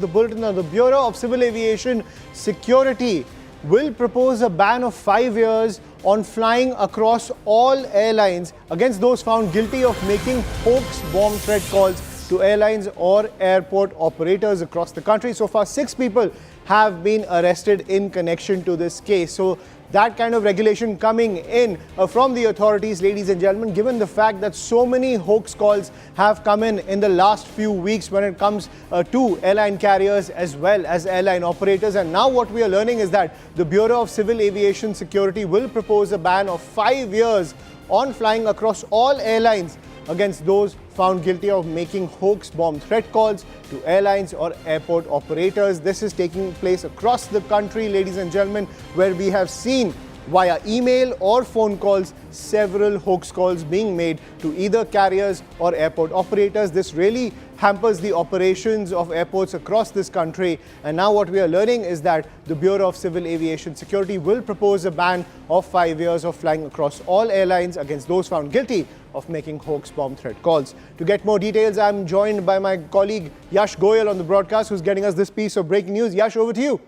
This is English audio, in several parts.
The bulletin of the Bureau of Civil Aviation Security will propose a ban of 5 years on flying across all airlines against those found guilty of making hoax bomb threat calls to airlines or airport operators across the country. So far, 6 people have been arrested in connection to this case. So that kind of regulation coming in from the authorities, ladies and gentlemen, given the fact that so many hoax calls have come in the last few weeks when it comes to airline carriers as well as airline operators. And now what we are learning is that the Bureau of Civil Aviation Security will propose a ban of 5 years on flying across all airlines against those found guilty of making hoax bomb threat calls to airlines or airport operators. This is taking place across the country, ladies and gentlemen, where we have seen via email or phone calls several hoax calls being made to either carriers or airport operators. This really hampers the operations of airports across this country. And now what we are learning is that the Bureau of Civil Aviation Security will propose a ban of 5 years of flying across all airlines against those found guilty of making hoax bomb threat calls. To get more details, I'm joined by my colleague Yash Goyal on the broadcast, who's getting us this piece of breaking news. Yash, over to you.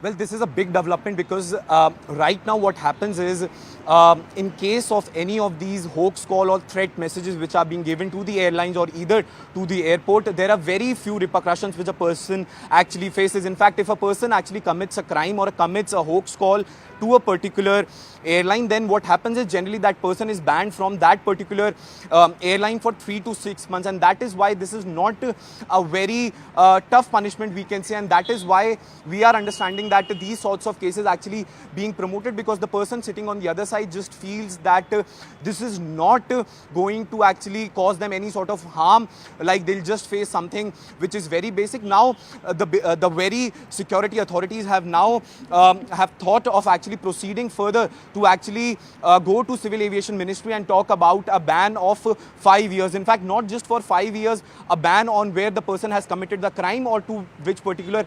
Well, this is a big development because right now what happens is in case of any of these hoax call or threat messages which are being given to the airlines or either to the airport, there are very few repercussions which a person actually faces. In fact, if a person actually commits a crime or commits a hoax call to a particular airline, then what happens is generally that person is banned from that particular airline for 3 to 6 months, and that is why this is not a very tough punishment, we can say, and that is why we are understanding that these sorts of cases actually being promoted, because the person sitting on the other side just feels that this is not going to actually cause them any sort of harm, like they'll just face something which is very basic. Now the very security authorities have now have thought of actually proceeding further to actually go to Civil Aviation Ministry and talk about a ban of 5 years. In fact, not just for 5 years, a ban on where the person has committed the crime or to which particular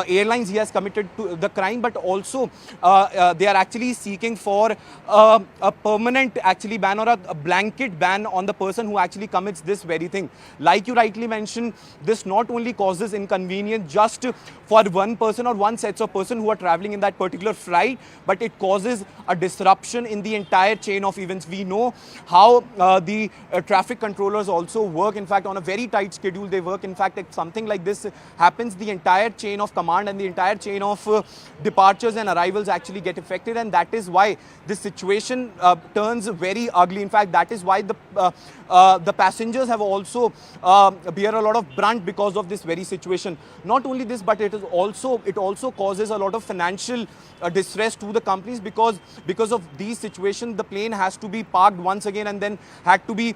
airlines he has committed to the crime, but also they are actually seeking for a permanent actually ban or a blanket ban on the person who actually commits this very thing. Like you rightly mentioned, this not only causes inconvenience just for one person or one set of person who are traveling in that particular flight, but it causes a disruption in the entire chain of events. We know how the traffic controllers also work. In fact, on a very tight schedule they work. In fact, if something like this happens, the entire chain of command and the entire chain of departures and arrivals actually get affected, and that is why this situation turns very ugly. In fact, that is why the passengers have also bear a lot of brunt because of this very situation. Not only this, but it also causes a lot of financial distress to the companies, because of these situations the plane has to be parked once again and then had to be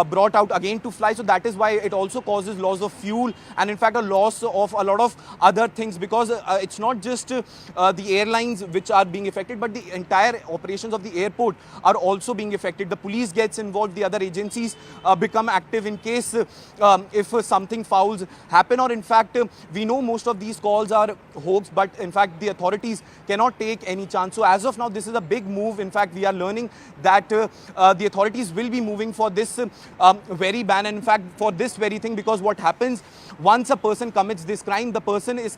brought out again to fly. So that is why it also causes loss of fuel and in fact a loss of a lot of other things, because it's not just the airlines which are being affected, but the entire operations of the airport are also being affected. The police gets involved, the other agencies become active in case if something fouls happen, or in fact we know most of these calls are hoax, but in fact the authorities cannot take any chance. So as of now, this is a big move. In fact, we are learning that the authorities will be moving for this very ban, and in fact for this very thing, because what happens once a person commits this crime, the person is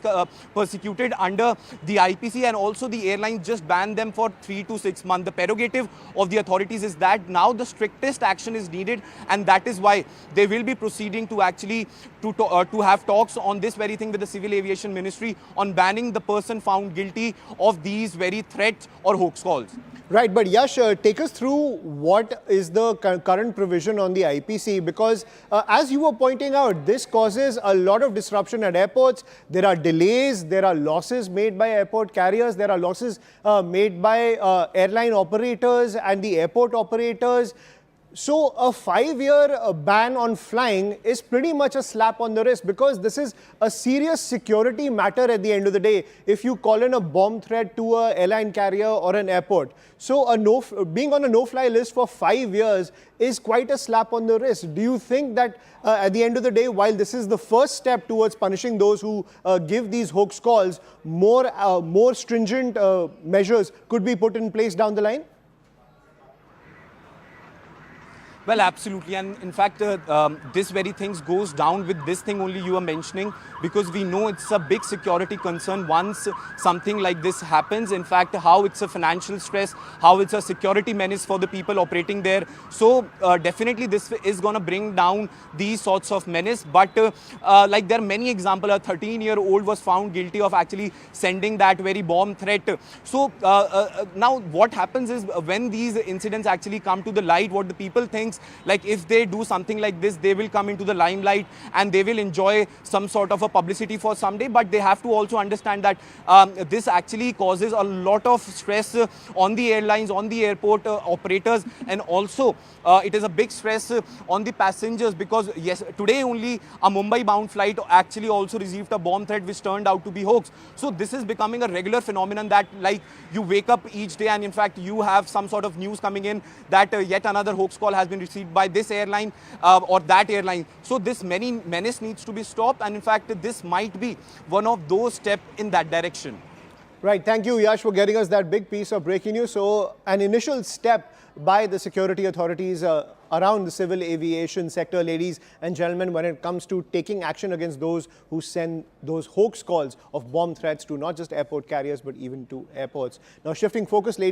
persecuted under the IPC, and also the airlines just ban them for 3 to 6 months. The prerogative of the authorities is that now the strictest action is needed, and that is why they will be proceeding to actually to have talks on this very thing with the Civil Aviation Ministry on banning the person found guilty of these very threats or hoax calls. Right, but Yash, take us through what is the current provision on the IPC, because as you were pointing out, this causes a lot of disruption at airports. There are delays, there are losses made by airport carriers, there are losses made by airline operators and the airport operators. So a 5-year ban on flying is pretty much a slap on the wrist, because this is a serious security matter at the end of the day if you call in a bomb threat to an airline carrier or an airport. So being on a no-fly list for 5 years is quite a slap on the wrist. Do you think that at the end of the day, while this is the first step towards punishing those who give these hoax calls, more stringent measures could be put in place down the line? Well, absolutely. And in fact, this very thing goes down with this thing only you are mentioning, because we know it's a big security concern once something like this happens. In fact, how it's a financial stress, how it's a security menace for the people operating there. So definitely this is going to bring down these sorts of menace. But like there are many examples, a 13-year-old was found guilty of actually sending that very bomb threat. So now what happens is when these incidents actually come to the light, what the people think, like if they do something like this, they will come into the limelight and they will enjoy some sort of a publicity for some day. But they have to also understand that this actually causes a lot of stress on the airlines, on the airport operators, and also it is a big stress on the passengers, because yes, today only a Mumbai bound flight actually also received a bomb threat which turned out to be hoax. So this is becoming a regular phenomenon that like you wake up each day and in fact you have some sort of news coming in that yet another hoax call has been received by this airline or that airline. So this menace needs to be stopped, and in fact this might be one of those steps in that direction. Right. Thank you, Yash, for getting us that big piece of breaking news. So an initial step by the security authorities around the civil aviation sector, ladies and gentlemen, when it comes to taking action against those who send those hoax calls of bomb threats to not just airport carriers, but even to airports. Now, shifting focus, ladies.